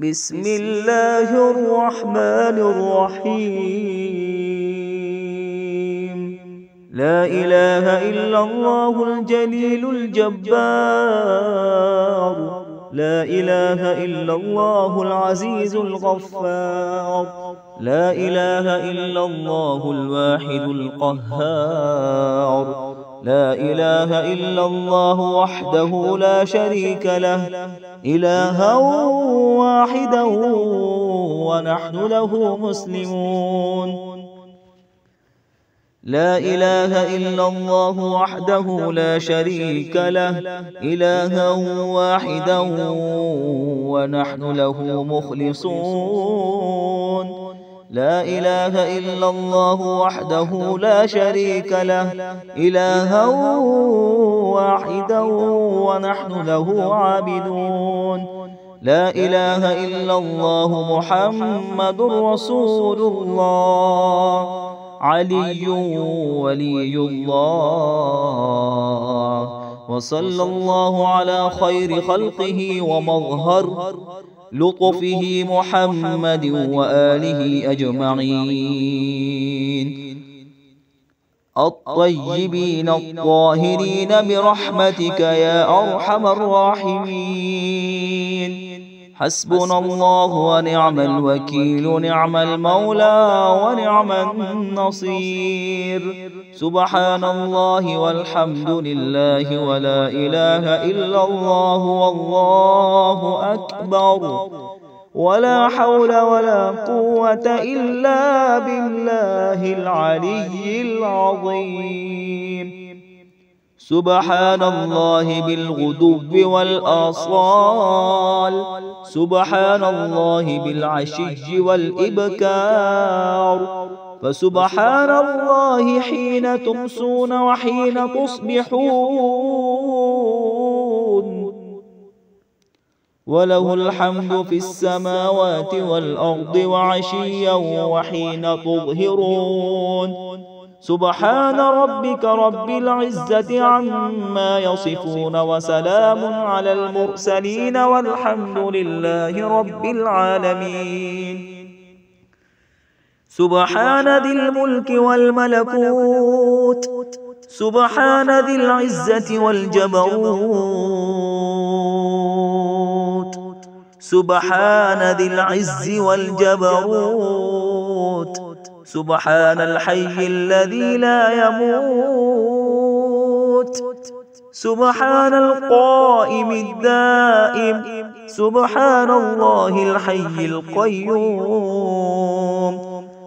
بسم الله الرحمن الرحيم. لا إله إلا الله الجليل الجبار، لا إله إلا الله العزيز الغفار، لا إله إلا الله الواحد القهار، لا إله إلا الله وحده لا شريك له، إلها واحدا ونحن له مسلمون. لا إله إلا الله وحده لا شريك له، إلها واحدا ونحن له مخلصون. لا إله إلا الله وحده لا شريك له، إلها واحدا ونحن له عابدون. لا إله إلا الله محمد رسول الله، علي ولي الله. وصلى الله على خير خلقه ومظهر لطفه محمد وآله أجمعين الطيبين الطاهرين برحمتك يا أرحم الراحمين. حسبنا الله ونعم الوكيل، نعم المولى ونعم النصير. سبحان الله والحمد لله ولا إله إلا الله والله أكبر، ولا حول ولا قوة إلا بالله العلي العظيم. سبحان الله بالغدو والآصال، سبحان الله بالعشي والإبكار، فسبحان الله حين تمسون وحين تصبحون، وله الحمد في السماوات والأرض وعشيا وحين تظهرون. سبحان ربك رب العزة عما يصفون، وسلام على المرسلين، والحمد لله رب العالمين. سبحان ذي الملك والملكوت، سبحان ذي العزة والجبروت، سبحان ذي العز والجبروت، سبحان الحي الذي لا يموت، سبحان القائم الدائم، سبحان الله الحي القيوم،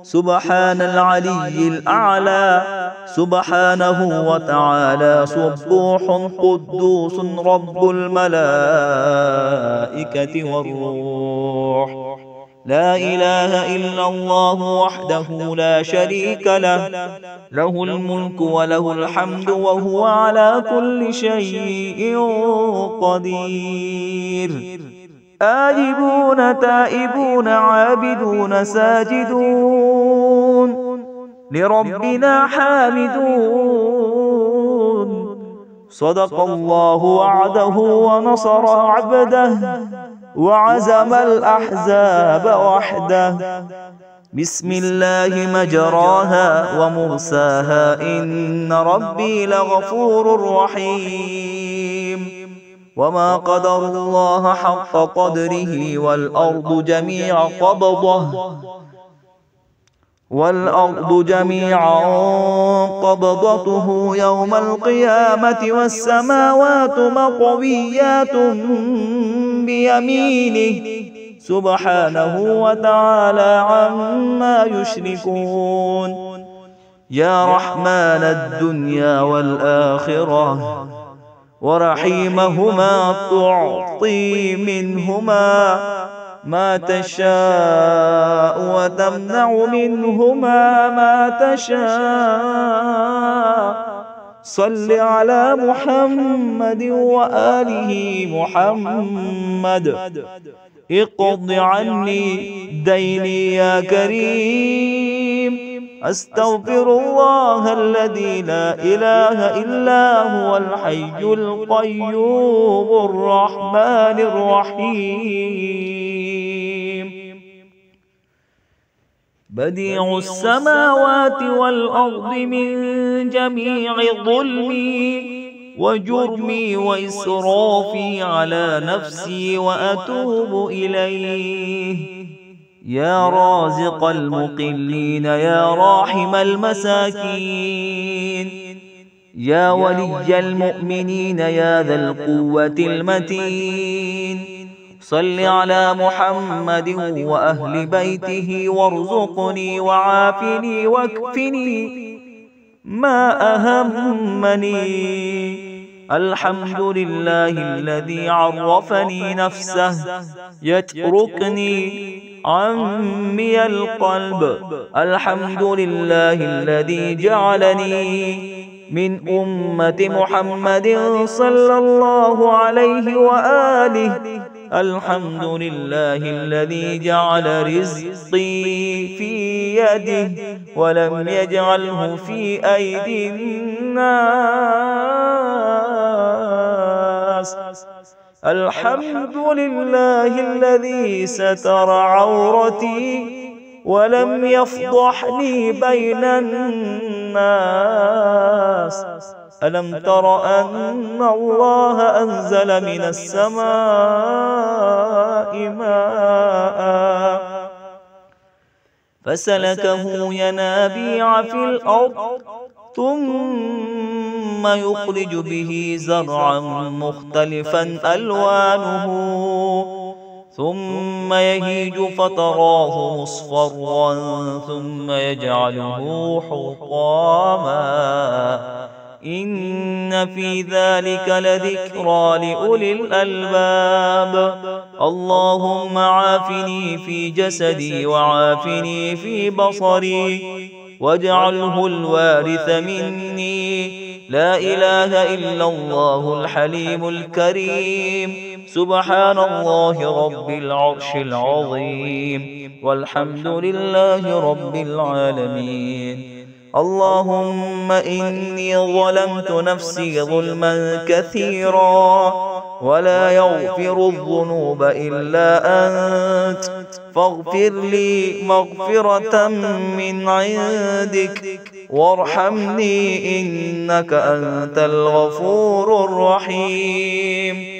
سبحان العلي الأعلى، سبحانه وتعالى سبوح قدوس رب الملائكة والروح. لا إله إلا الله وحده لا شريك له، له الملك وله الحمد وهو على كل شيء قدير. آيبون تائبون عابدون ساجدون، لربنا حامدون. صدق الله وعده ونصر عبده، وعزم الأحزاب وحده. بسم الله مجراها ومرساها، إن ربي لغفور رحيم. وما قدر الله حق قدره، والأرض جميعا قبضته يوم القيامة، والسماوات مطويات بيمينه، سبحانه وتعالى عما يشركون. يا رحمن الدنيا والآخرة، ورحيمهما، تعطي منهما ما تشاء، وتمنع منهما ما تشاء. صل على محمد وآله محمد. اقض عني ديني يا كريم. أستغفر الله الذي لا إله إلا هو الحي القيوم الرحمن الرحيم. بديع السماوات والأرض من جميع ظلمي وجرمي وإسرافي على نفسي وأتوب إليه. يا رازق المقلين يا راحم المساكين يا ولي المؤمنين يا ذا القوة المتين صل على محمد وأهل بيته وارزقني وعافني واكفني ما أهمني. الحمد لله الذي عرفني نفسه يتركني عمي القلب. الحمد لله الذي جعلني من أمة محمد صلى الله عليه وآله. الحمد لله الذي جعل رزقي في يده ولم يجعله في أيدي الناس. الحمد لله الذي ستر عورتي ولم يفضحني بين الناس. ألم تر أن الله أنزل من السماء ماء فسلكه ينابيع في الأرض ثم يخرج به زرعا مختلفا ألوانه ثم يهيج فتراه مصفرا ثم يجعله حطاما. إن في ذلك لذكرى لأولي الألباب. اللهم عافني في جسدي وعافني في بصري واجعله الوارث مني. لا إله إلا الله الحليم الكريم. سبحان الله رب العرش العظيم والحمد لله رب العالمين. اللهم إني ظلمت نفسي ظلما كثيرا ولا يغفر الذنوب إلا أنت فاغفر لي مغفرة من عندك وارحمني إنك أنت الغفور الرحيم.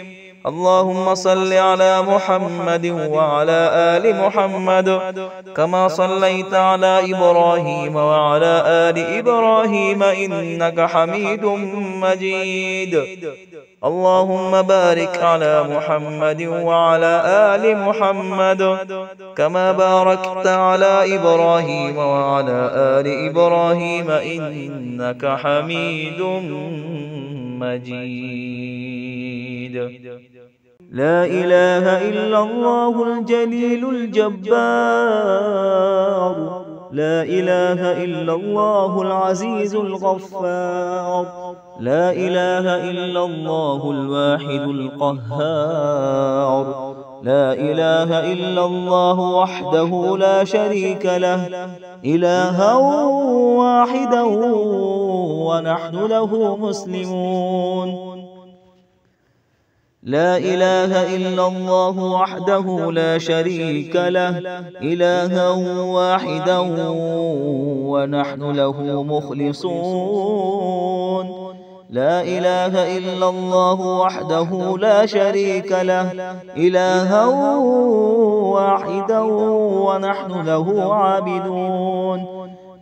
اللهم صل على محمد وعلى آل محمد كما صليت على إبراهيم وعلى آل إبراهيم إنك حميد مجيد. اللهم بارك على محمد وعلى آل محمد كما باركت على إبراهيم وعلى آل إبراهيم إنك حميد مجيد. لا إله إلا الله الجليل الجبار. لا إله إلا الله العزيز الغفار. لا إله إلا الله الواحد القهار. لا إله إلا الله وحده لا شريك له إلها واحدا ونحن له مسلمون. لا إله إلا الله وحده لا شريك له إلها واحدا ونحن له مخلصون. لا إله إلا الله وحده لا شريك له إلها واحدا ونحن له عابدون.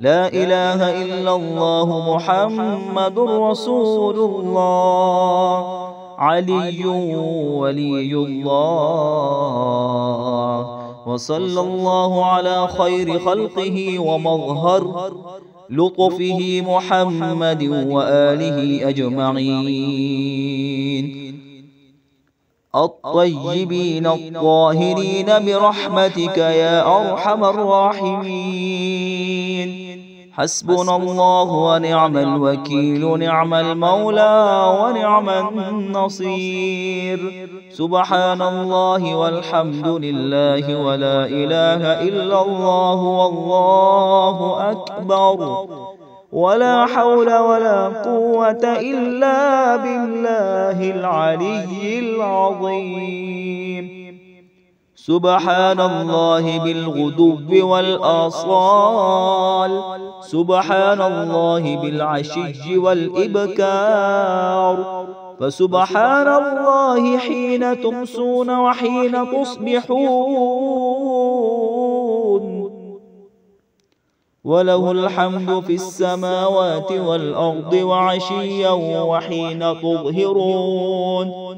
لا إله إلا الله محمد رسول الله علي ولي الله. وصلى الله على خير خلقه ومظهر لطفه محمد وآله أجمعين الطيبين الطاهرين برحمتك يا أرحم الراحمين. حسبنا الله ونعم الوكيل نعم المولى ونعم النصير. سبحان الله والحمد لله ولا إله إلا الله والله أكبر ولا حول ولا قوة إلا بالله العلي العظيم. سبحان الله بالغدو والآصال سبحان الله بالعشي والإبكار فسبحان الله حين تمسون وحين تصبحون وله الحمد في السماوات والأرض وعشيا وحين تظهرون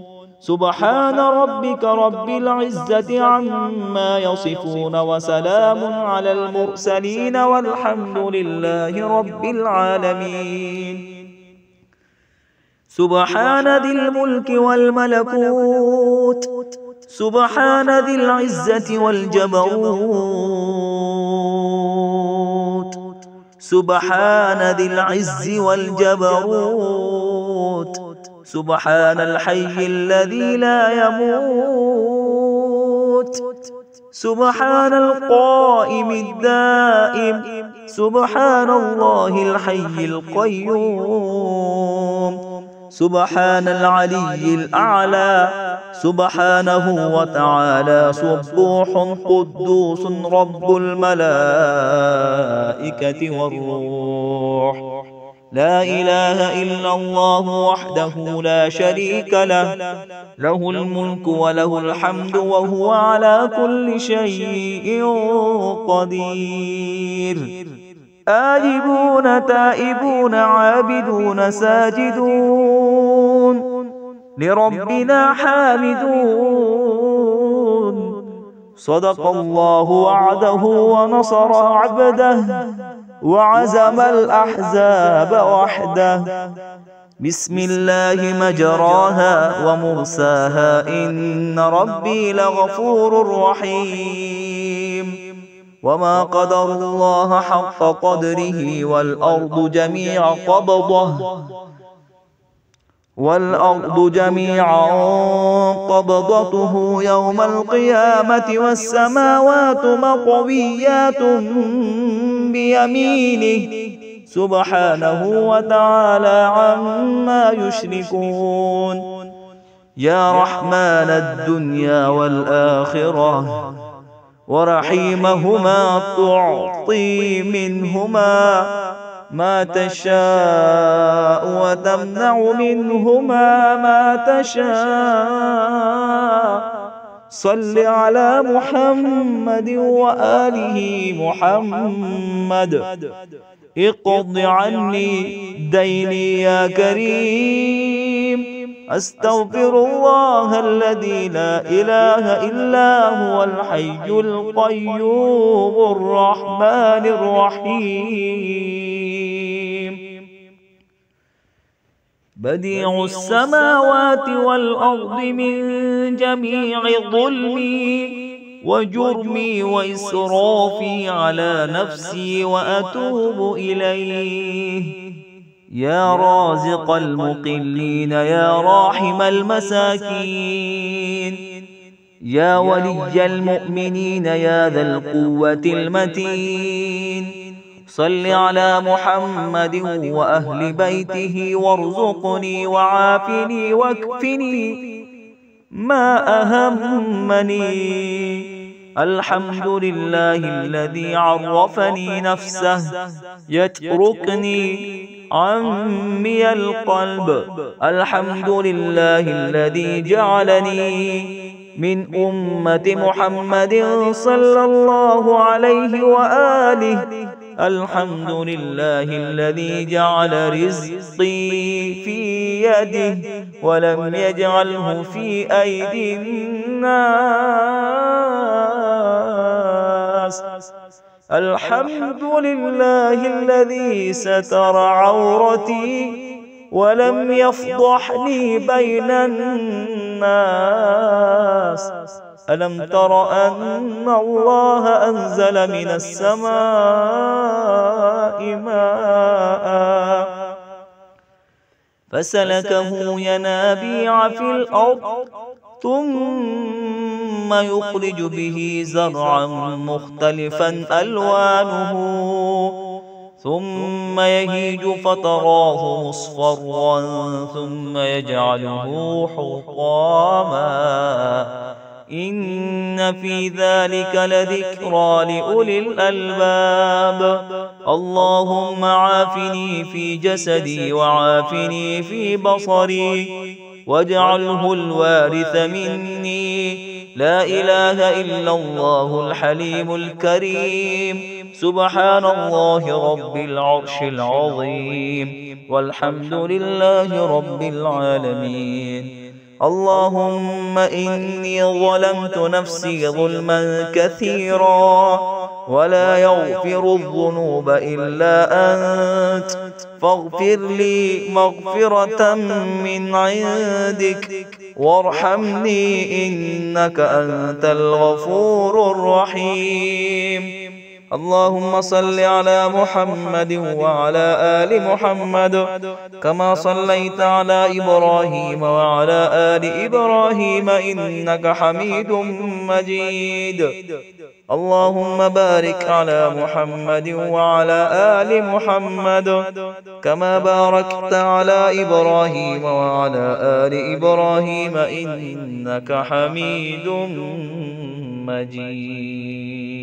سبحان ربك رب العزة عما يصفون وسلام على المرسلين والحمد لله رب العالمين سبحان ذي الملك والملكوت سبحان ذي العزة والجبروت سبحان ذي العز والجبروت سبحان الحي الذي لا يموت سبحان القائم الدائم سبحان الله الحي القيوم سبحان العلي الأعلى سبحانه وتعالى سبوح قدوس رب الملائكة والروح لا إله إلا الله وحده لا شريك له له الملك وله الحمد وهو على كل شيء قدير آيبون تائبون عابدون ساجدون لربنا حامدون صدق الله وعده ونصر عبده وعزم الأحزاب وحده بسم الله مجراها ومرساها إن ربي لغفور رحيم وما قدر الله حق قدره والأرض جميعا قبضته يوم القيامة والسماوات مطويات بيمينه سبحانه وتعالى عما يشركون يا رحمن الدنيا والآخرة ورحيمهما تعطي منهما ما تشاء وتمنع منهما ما تشاء صل على محمد وآله محمد اقض عني ديني يا كريم أستغفر الله الذي لا إله إلا هو الحي القيوم الرحمن الرحيم بديع السماوات والأرض من جميع ظلمي وجرمي وإسرافي على نفسي وأتوب إليه يا رازق المقلين يا راحم المساكين يا ولي المؤمنين يا ذا القوة المتين صل على محمد وأهل بيته وارزقني وعافني واكفني ما أهمني الحمد لله الذي عرفني نفسه يتركني عمي القلب الحمد لله الذي جعلني من أمة محمد صلى الله عليه وآله الحمد لله الذي جعل رزقي في يده ولم يجعله في أيدي الناس الحمد لله الذي ستر عورتي ولم يفضحني بين الناس ألم تر أن الله أنزل من السماء ماء فسلكه ينابيع في الأرض ثم يخرج به زرعا مختلفا ألوانه ثم يهيج فتراه مصفرا ثم يجعله حطاما إن في ذلك لذكرى لأولي الألباب. اللهم عافني في جسدي وعافني في بصري واجعله الوارث مني. لا إله إلا الله الحليم الكريم. سبحان الله رب العرش العظيم والحمد لله رب العالمين. اللهم إني ظلمت نفسي ظلما كثيرا ولا يغفر الذنوب إلا أنت فاغفر لي مغفرة من عندك وارحمني إنك أنت الغفور الرحيم. اللهم صل على محمد وعلى آل محمد كما صليت على إبراهيم وعلى آل إبراهيم إنك حميد مجيد. اللهم بارك على محمد وعلى آل محمد كما باركت على إبراهيم وعلى آل إبراهيم إنك حميد مجيد.